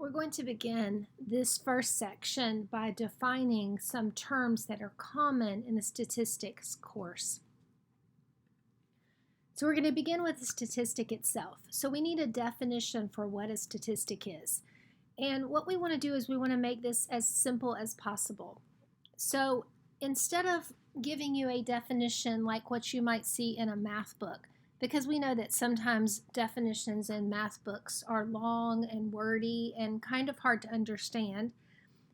We're going to begin this first section by defining some terms that are common in the statistics course. So we're going to begin with the statistic itself. So we need a definition for what a statistic is. And what we want to do is we want to make this as simple as possible. So instead of giving you a definition like what you might see in a math book, because we know that sometimes definitions in math books are long and wordy and kind of hard to understand,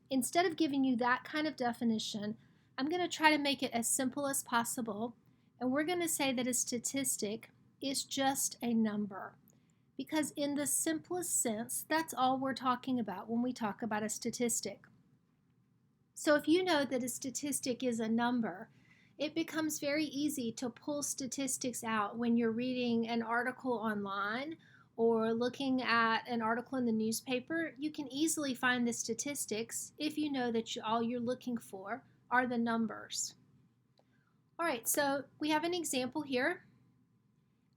instead of giving you that kind of definition, I'm going to try to make it as simple as possible, and we're going to say that a statistic is just a number. Because in the simplest sense, that's all we're talking about when we talk about a statistic. So if you know that a statistic is a number, it becomes very easy to pull statistics out when you're reading an article online or looking at an article in the newspaper. You can easily find the statistics if you know that all you're looking for are the numbers. All right, so we have an example here.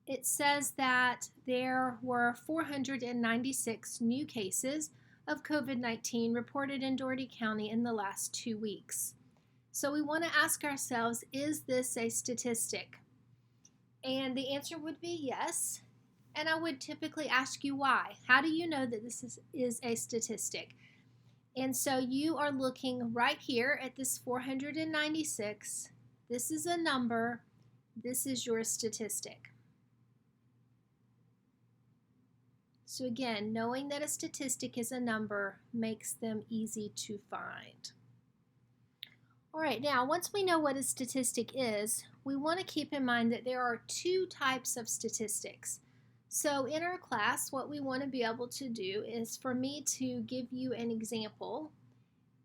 It says that there were 496 new cases of COVID-19 reported in Dougherty County in the last 2 weeks. So we want to ask ourselves, is this a statistic? And the answer would be yes. And I would typically ask you why. How do you know that this is a statistic? And so you are looking right here at this 496. This is a number. This is your statistic. So again, knowing that a statistic is a number makes them easy to find. All right, now once we know what a statistic is, we want to keep in mind that there are two types of statistics. So in our class, what we want to be able to do is for me to give you an example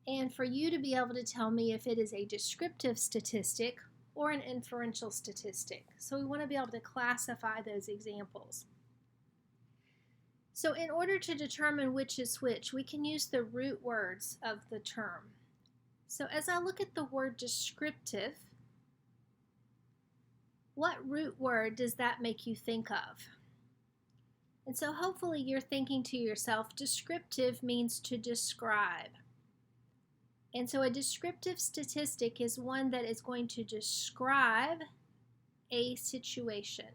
and for you to be able to tell me if it is a descriptive statistic or an inferential statistic. So we want to be able to classify those examples. So in order to determine which is which, we can use the root words of the term. So as I look at the word descriptive, what root word does that make you think of? And so hopefully you're thinking to yourself, descriptive means to describe. And so a descriptive statistic is one that is going to describe a situation.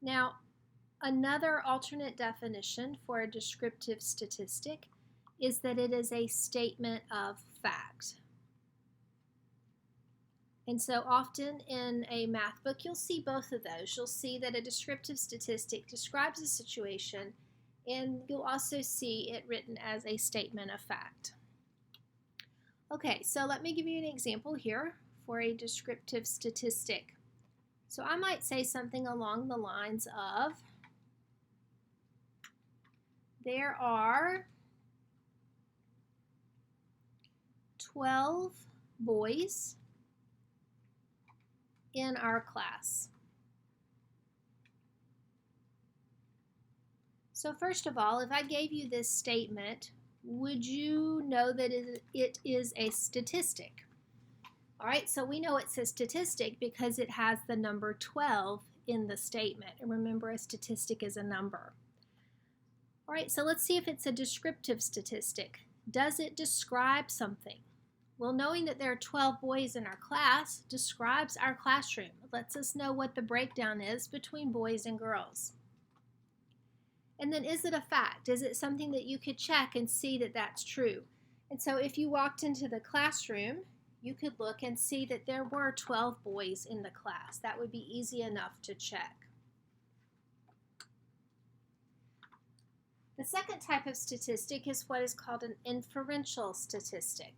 Now, another alternate definition for a descriptive statistic is that it is a statement of fact. And so often in a math book, you'll see both of those. You'll see that a descriptive statistic describes a situation, and you'll also see it written as a statement of fact. Okay, so let me give you an example here for a descriptive statistic. So I might say something along the lines of, there are 12 boys in our class. So first of all, if I gave you this statement, would you know that it is a statistic? All right, so we know it's a statistic because it has the number 12 in the statement. And remember, a statistic is a number. All right, so let's see if it's a descriptive statistic. Does it describe something? Well, knowing that there are 12 boys in our class describes our classroom. It lets us know what the breakdown is between boys and girls. And then is it a fact? Is it something that you could check and see that that's true? And so if you walked into the classroom, you could look and see that there were 12 boys in the class. That would be easy enough to check. The second type of statistic is what is called an inferential statistic.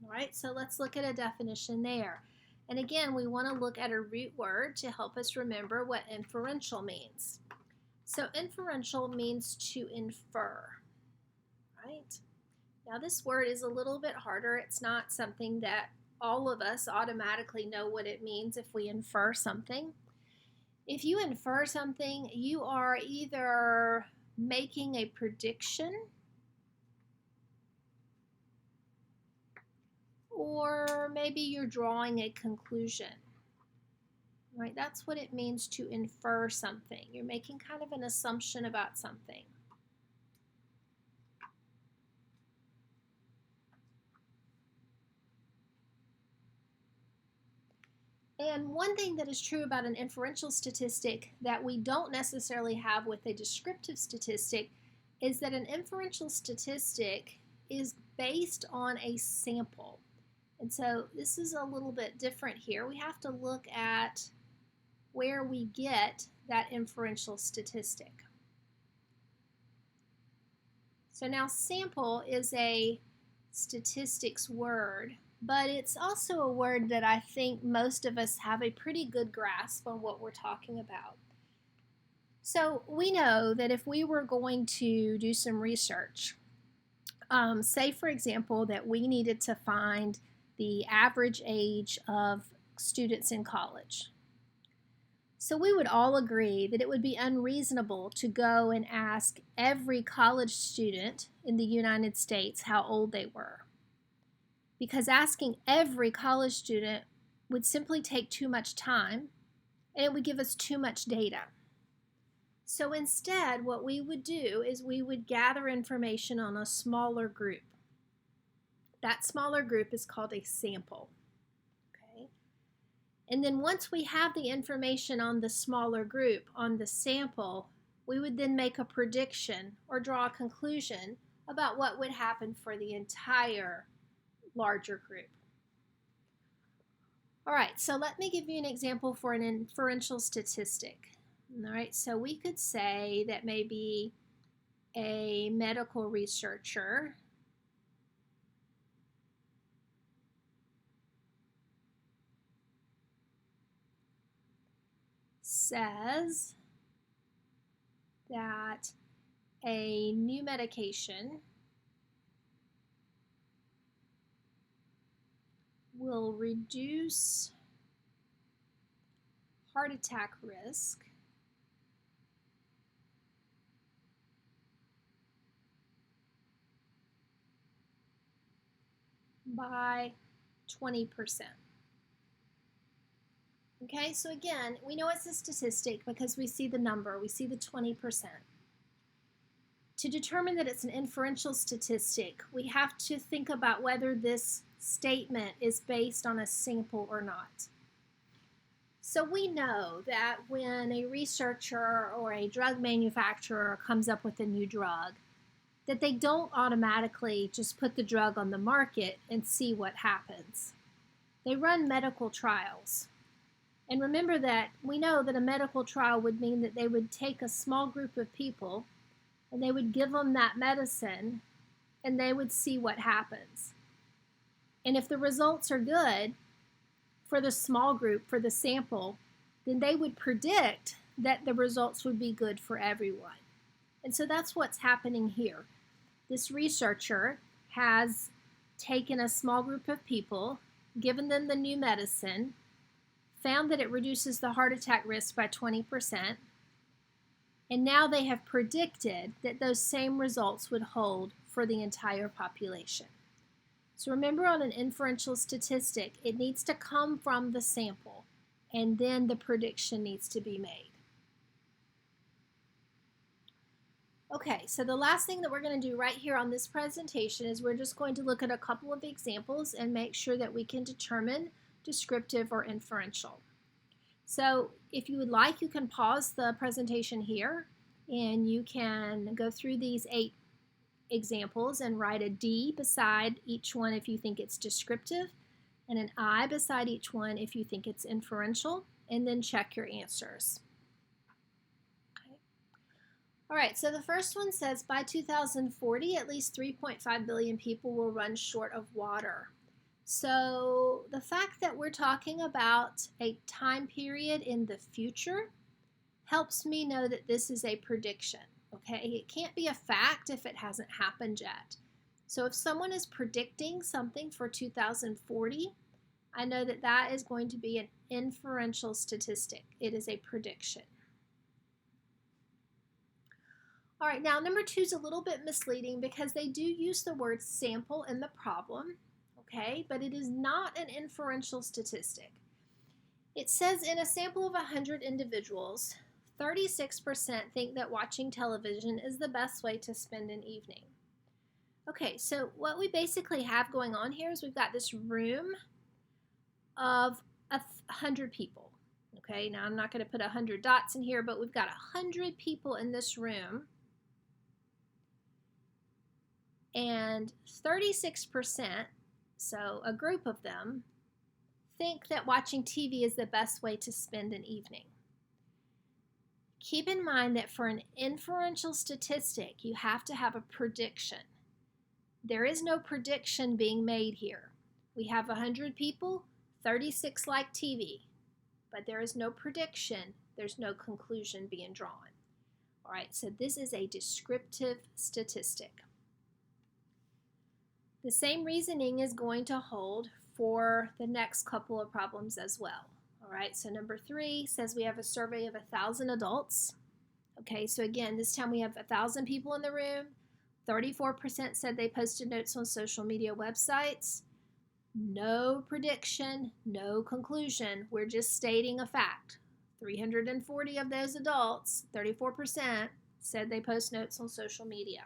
All right, so let's look at a definition there. And again, we want to look at a root word to help us remember what inferential means. So inferential means to infer, right? Now this word is a little bit harder. It's not something that all of us automatically know what it means if we infer something. If you infer something, you are either making a prediction or maybe you're drawing a conclusion. right? That's what it means to infer something. You're making kind of an assumption about something. And one thing that is true about an inferential statistic that we don't necessarily have with a descriptive statistic is that an inferential statistic is based on a sample. And so this is a little bit different here. We have to look at where we get that inferential statistic. So now sample is a statistics word, but it's also a word that I think most of us have a pretty good grasp on what we're talking about. So we know that if we were going to do some research, say for example that we needed to find the average age of students in college. So we would all agree that it would be unreasonable to go and ask every college student in the United States how old they were, because asking every college student would simply take too much time and it would give us too much data. So instead, what we would do is we would gather information on a smaller group. That smaller group is called a sample. Okay? And then once we have the information on the smaller group, on the sample, we would then make a prediction or draw a conclusion about what would happen for the entire larger group. All right, so let me give you an example for an inferential statistic. All right, so we could say that maybe a medical researcher says that a new medication will reduce heart attack risk by 20%. Okay, so again, we know it's a statistic because we see the number, we see the 20%. To determine that it's an inferential statistic, we have to think about whether this statement is based on a sample or not. So we know that when a researcher or a drug manufacturer comes up with a new drug, that they don't automatically just put the drug on the market and see what happens. They run medical trials. And remember that we know that a medical trial would mean that they would take a small group of people and they would give them that medicine and they would see what happens. And if the results are good for the small group, for the sample, then they would predict that the results would be good for everyone. And so that's what's happening here. This researcher has taken a small group of people, given them the new medicine, found that it reduces the heart attack risk by 20%, and now they have predicted that those same results would hold for the entire population. So remember, on an inferential statistic, it needs to come from the sample, and then the prediction needs to be made. Okay, so the last thing that we're going to do right here on this presentation is we're just going to look at a couple of examples and make sure that we can determine descriptive or inferential. So if you would like, you can pause the presentation here and you can go through these 8 examples and write a D beside each one if you think it's descriptive and an I beside each one if you think it's inferential, and then check your answers. Okay. All right, so the first one says by 2040 at least 3.5 billion people will run short of water. So the fact that we're talking about a time period in the future helps me know that this is a prediction. Okay, it can't be a fact if it hasn't happened yet. So if someone is predicting something for 2040, I know that that is going to be an inferential statistic. It is a prediction. All right, now number 2 is a little bit misleading because they do use the word sample in the problem, okay, but it is not an inferential statistic. It says in a sample of 100 individuals, 36% think that watching television is the best way to spend an evening. Okay, so what we basically have going on here is we've got this room of 100 people. Okay, now I'm not going to put 100 dots in here, but we've got 100 people in this room. And 36%, so a group of them, think that watching TV is the best way to spend an evening. Keep in mind that for an inferential statistic, you have to have a prediction. There is no prediction being made here. We have 100 people, 36 like TV, but there is no prediction. There's no conclusion being drawn. All right, so this is a descriptive statistic. The same reasoning is going to hold for the next couple of problems as well. All right, so number 3 says we have a survey of 1,000 adults. Okay, so again, this time we have 1,000 people in the room. 34% said they posted notes on social media websites. No prediction, no conclusion. We're just stating a fact. 340 of those adults, 34%, said they post notes on social media.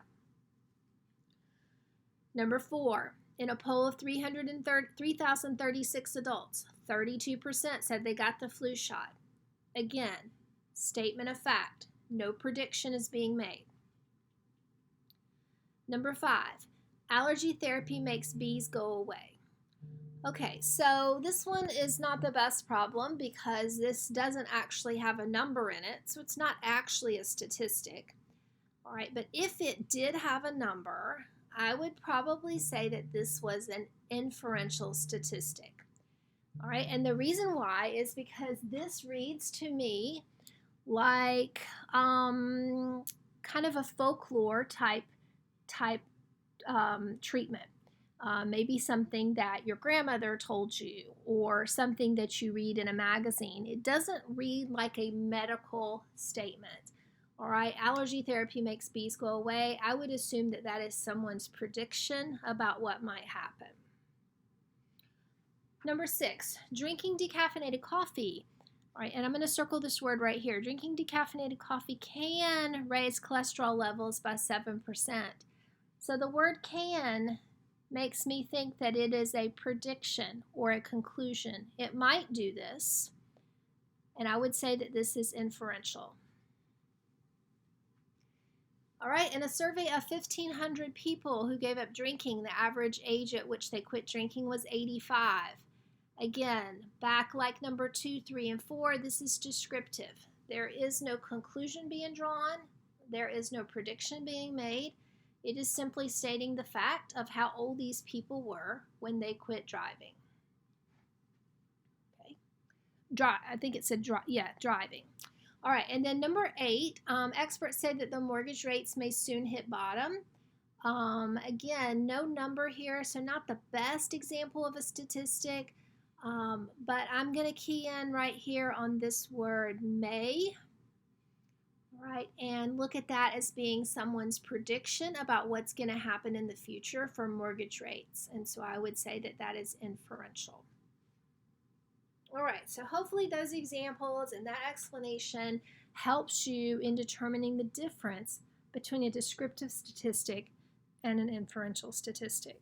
Number 4, in a poll of 3,036 adults, 32% said they got the flu shot. Again, statement of fact. No prediction is being made. Number 5, allergy therapy makes bees go away. Okay, so this one is not the best problem because this doesn't actually have a number in it, so it's not actually a statistic. All right, but if it did have a number, I would probably say that this was an inferential statistic. All right, and the reason why is because this reads to me like kind of a folklore type treatment. Maybe something that your grandmother told you or something that you read in a magazine. It doesn't read like a medical statement. All right, allergy therapy makes bees go away. I would assume that that is someone's prediction about what might happen. Number 6, drinking decaffeinated coffee. All right, and I'm going to circle this word right here. Drinking decaffeinated coffee can raise cholesterol levels by 7%. So the word can makes me think that it is a prediction or a conclusion. It might do this, and I would say that this is inferential. All right, in a survey of 1,500 people who gave up drinking, the average age at which they quit drinking was 85. Again, back like number 2, 3, and 4, this is descriptive. There is no conclusion being drawn. There is no prediction being made. It is simply stating the fact of how old these people were when they quit driving. Okay, I think it said driving. All right, and then number 8, experts say that the mortgage rates may soon hit bottom. Again, no number here, so not the best example of a statistic, but I'm going to key in right here on this word may. All right, and look at that as being someone's prediction about what's going to happen in the future for mortgage rates, and so I would say that that is inferential. All right, so hopefully those examples and that explanation helps you in determining the difference between a descriptive statistic and an inferential statistic.